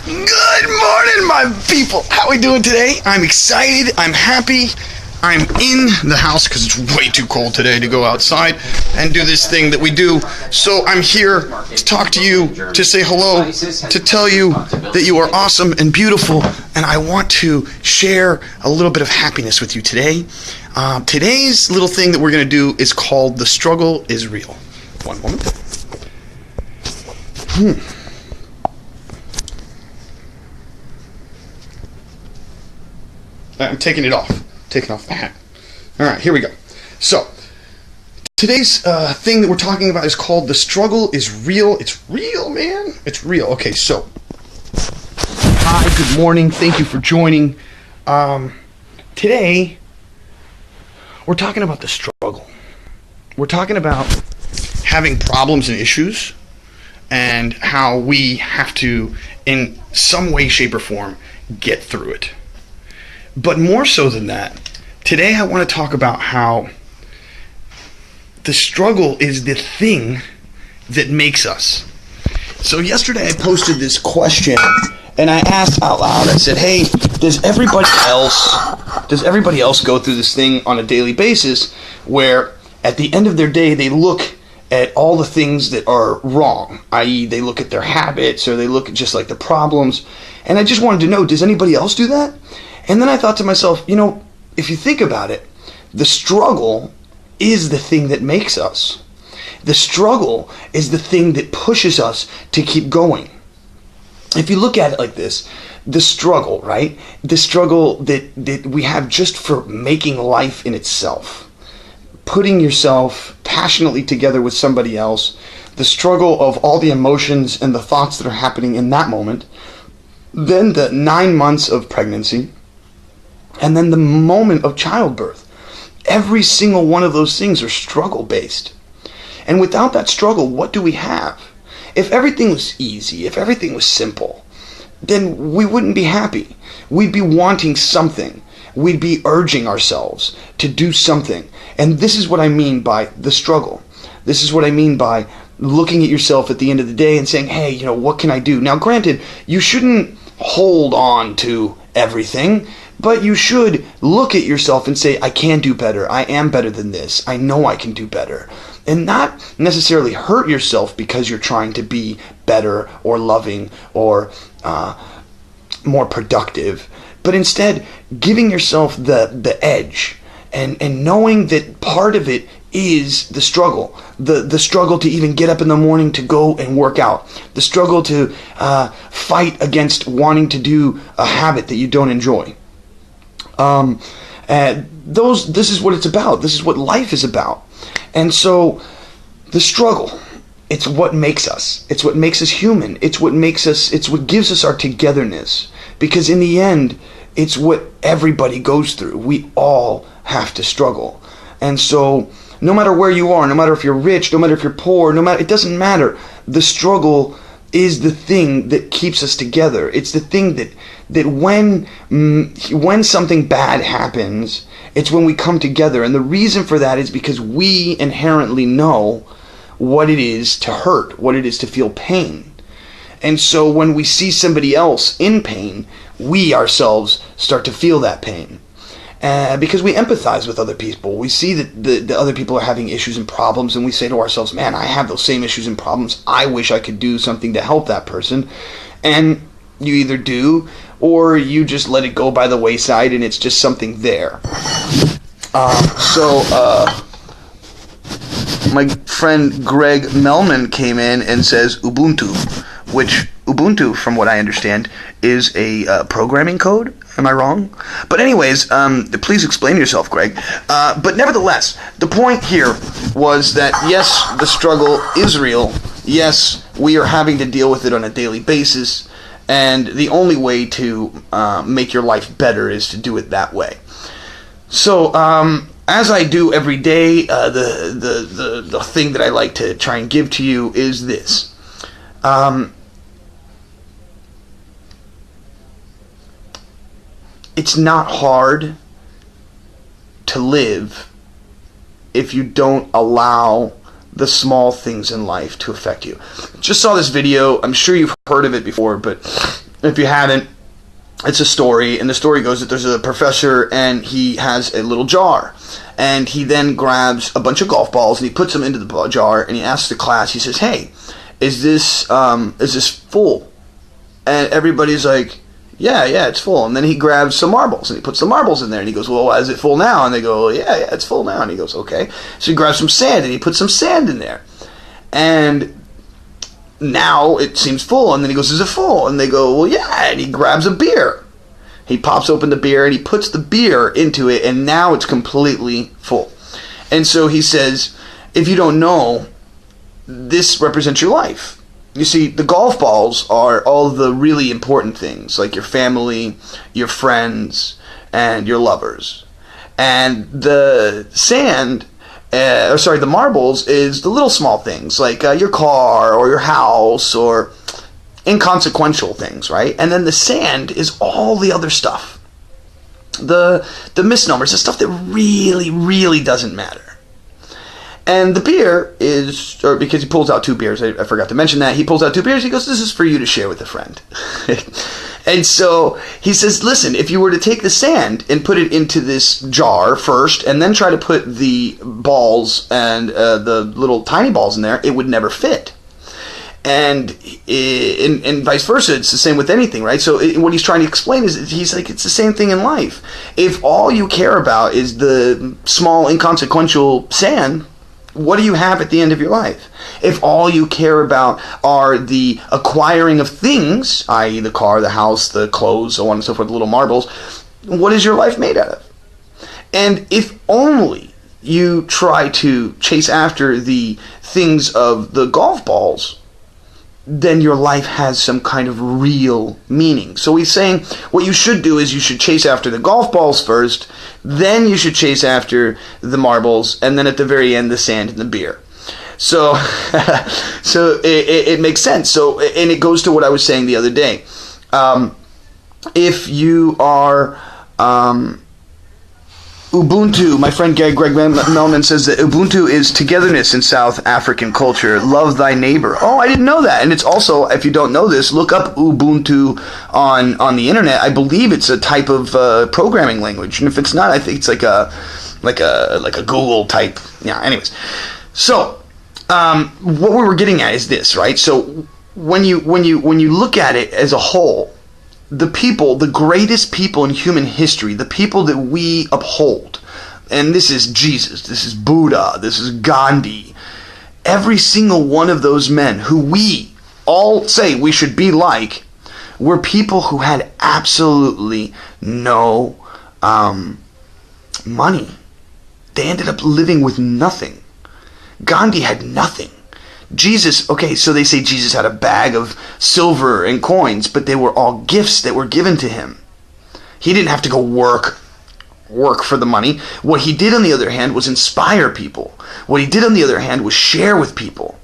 Good morning, my people. How we doing today? I'm excited. I'm happy. I'm in the house because it's way too cold today to go outside and do this thing that we do. So I'm here to talk to you, to say hello, to tell you that you are awesome and beautiful, and I want to share a little bit of happiness with you today. Today's little thing that we're going to do is called The Struggle is Real. One moment. I'm taking it off. Taking off the hat. Alright, here we go. So, today's thing that we're talking about is called The Struggle is Real. It's real, man. It's real. Okay, so. Hi, good morning. Thank you for joining. Today, we're talking about the struggle. We're talking about having problems and issues and how we have to, in some way, shape, or form, get through it. But more so than that, today I want to talk about how the struggle is the thing that makes us. So yesterday I posted this question and I asked out loud, I said, hey, does everybody else go through this thing on a daily basis where at the end of their day they look at all the things that are wrong, i.e. they look at their habits or they look at just like the problems, and I just wanted to know, does anybody else do that? And then I thought to myself, if you think about it, the struggle is the thing that makes us. The struggle is the thing that pushes us to keep going. If you look at it like this, the struggle, right? The struggle that we have just for making life in itself. Putting yourself passionately together with somebody else. The struggle of all the emotions and the thoughts that are happening in that moment. Then the 9 months of pregnancy. And then the moment of childbirth. Every single one of those things are struggle-based. And without that struggle, what do we have? If everything was easy, if everything was simple, then we wouldn't be happy. We'd be wanting something. We'd be urging ourselves to do something. And this is what I mean by the struggle. This is what I mean by looking at yourself at the end of the day and saying, hey, what can I do? Now, granted, you shouldn't hold on to everything, but you should look at yourself and say, I can do better. I am better than this. I know I can do better. And not necessarily hurt yourself because you're trying to be better or loving or more productive, but instead giving yourself the edge and knowing that part of it is the struggle. The struggle to even get up in the morning to go and work out. The struggle to fight against wanting to do a habit that you don't enjoy. This is what it's about. This is what life is about. And so the struggle, it's what makes us. It's what makes us human. It's what gives us our togetherness. Because in the end, it's what everybody goes through. We all have to struggle. And so no matter where you are, no matter if you're rich, no matter if you're poor, it doesn't matter. The struggle is the thing that keeps us together. It's the thing that when something bad happens, it's when we come together. And the reason for that is because we inherently know what it is to hurt, what it is to feel pain. And so when we see somebody else in pain, we ourselves start to feel that pain. Because we empathize with other people. We see that the other people are having issues and problems, and we say to ourselves, man, I have those same issues and problems. I wish I could do something to help that person. And you either do, or you just let it go by the wayside, and it's just something there. My friend Greg Melman came in and says Ubuntu, which Ubuntu, from what I understand, is a programming code. Am I wrong? But anyways, please explain yourself, Greg. But nevertheless, the point here was that, yes, the struggle is real. Yes, we are having to deal with it on a daily basis. And the only way to make your life better is to do it that way. So, as I do every day, the thing that I like to try and give to you is this. It's not hard to live if you don't allow the small things in life to affect you. Just saw this video. I'm sure you've heard of it before, but if you haven't, it's a story, and the story goes that there's a professor, and he has a little jar, and he then grabs a bunch of golf balls, and he puts them into the jar, and he asks the class, he says, hey, is this full? And everybody's like, yeah, it's full. And then he grabs some marbles, and he puts the marbles in there, and he goes, well, why is it full now? And they go, well, yeah, it's full now. And he goes, okay. So he grabs some sand, and he puts some sand in there. And now it seems full. And then he goes, is it full? And they go, well, yeah. And he grabs a beer. He pops open the beer, and he puts the beer into it, and now it's completely full. And so he says, if you don't know, this represents your life. You see, the golf balls are all the really important things, like your family, your friends, and your lovers. And the sand, the marbles, is the little small things, like your car or your house or inconsequential things, right? And then the sand is all the other stuff. The misnomers, the stuff that really, really doesn't matter. And the beer is, or because he pulls out 2 beers, I forgot to mention that. He pulls out 2 beers, he goes, this is for you to share with a friend. And so he says, listen, if you were to take the sand and put it into this jar first, and then try to put the balls and the little tiny balls in there, it would never fit. And vice versa, it's the same with anything, right? So what he's trying to explain is, he's like, it's the same thing in life. If all you care about is the small, inconsequential sand, what do you have at the end of your life? If all you care about are the acquiring of things, i.e. the car, the house, the clothes, so on and so forth, the little marbles, what is your life made out of? And if only you try to chase after the things of the golf balls, then your life has some kind of real meaning. So he's saying what you should do is you should chase after the golf balls first, then you should chase after the marbles, and then at the very end the sand and the beer. So it makes sense. So, and it goes to what I was saying the other day. If you are Ubuntu, my friend Greg Melman says that Ubuntu is togetherness in South African culture. Love thy neighbor. Oh, I didn't know that. And it's also, if you don't know this, look up Ubuntu on the internet. I believe it's a type of programming language, and if it's not, I think it's like a Google type. Yeah. Anyways, so what we were getting at is this, right? So when you look at it as a whole, the people, the greatest people in human history, the people that we uphold, and this is Jesus, this is Buddha, this is Gandhi, every single one of those men who we all say we should be like, were people who had absolutely no money. They ended up living with nothing. Gandhi had nothing. Jesus, okay, so they say Jesus had a bag of silver and coins, but they were all gifts that were given to him. He didn't have to go work for the money. What he did, on the other hand, was inspire people. What he did, on the other hand, was share with people.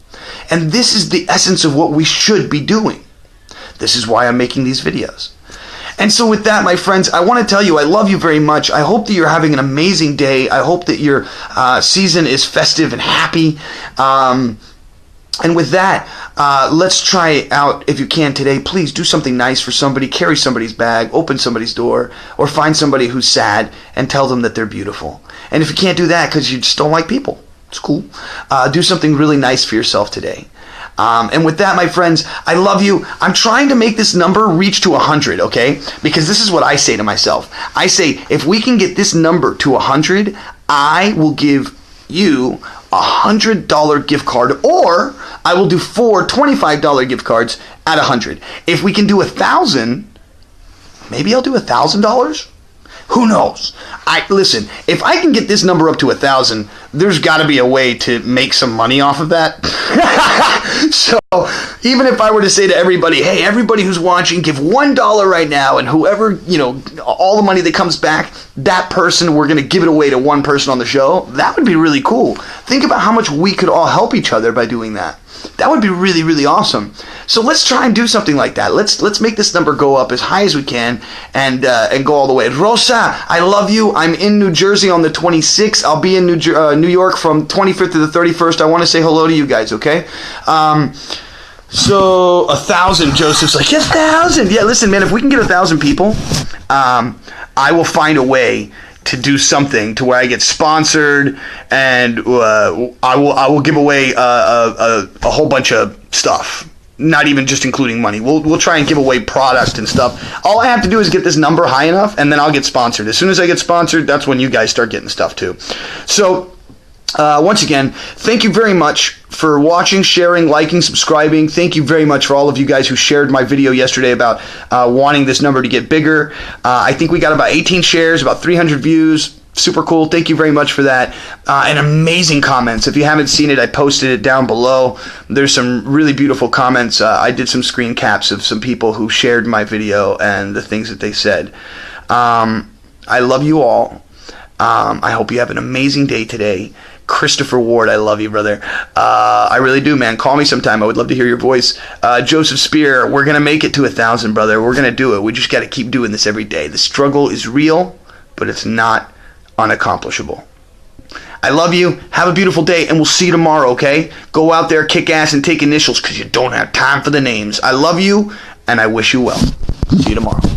And this is the essence of what we should be doing. This is why I'm making these videos. And so with that, my friends, I want to tell you I love you very much. I hope that you're having an amazing day. I hope that your season is festive and happy. And with that, let's try it out if you can today. Please do something nice for somebody. Carry somebody's bag, open somebody's door, or find somebody who's sad and tell them that they're beautiful. And if you can't do that because you just don't like people, it's cool. Do something really nice for yourself today. And with that, my friends, I love you. I'm trying to make this number reach to 100, okay? Because this is what I say to myself. I say, if we can get this number to 100, I will give you $100 gift card, or I will do 4 $25 gift cards at 100. If we can do 1,000, maybe I'll do $1,000. Who knows? Listen, if I can get this number up to 1,000, there's got to be a way to make some money off of that. So even if I were to say to everybody, hey, everybody who's watching, give $1 right now, and whoever, all the money that comes back, that person, we're going to give it away to one person on the show, that would be really cool. Think about how much we could all help each other by doing that. That would be really, really awesome. So let's try and do something like that. Let's make this number go up as high as we can and go all the way. Rosa, I love you. I'm in New Jersey on the 26th. I'll be in New York from 25th to the 31st. I want to say hello to you guys, okay? So 1,000, Joseph's like, yes, 1,000. Yeah, listen, man, if we can get 1,000 people, I will find a way to do something to where I get sponsored, and I will give away a whole bunch of stuff. Not even just including money. We'll try and give away product and stuff. All I have to do is get this number high enough, and then I'll get sponsored. As soon as I get sponsored, that's when you guys start getting stuff too. So once again, thank you very much for watching, sharing, liking, subscribing. Thank you very much for all of you guys who shared my video yesterday about wanting this number to get bigger. I think we got about 18 shares, about 300 views. Super cool. Thank you very much for that. And amazing comments. If you haven't seen it, I posted it down below. There's some really beautiful comments. I did some screen caps of some people who shared my video and the things that they said. I love you all. I hope you have an amazing day today. Christopher Ward, I love you, brother. I really do, man. Call me sometime. I would love to hear your voice. Joseph Spear, we're going to make it to 1,000, brother. We're going to do it. We just got to keep doing this every day. The struggle is real, but it's not unaccomplishable. I love you. Have a beautiful day, and we'll see you tomorrow, okay? Go out there, kick ass, and take initials because you don't have time for the names. I love you, and I wish you well. See you tomorrow.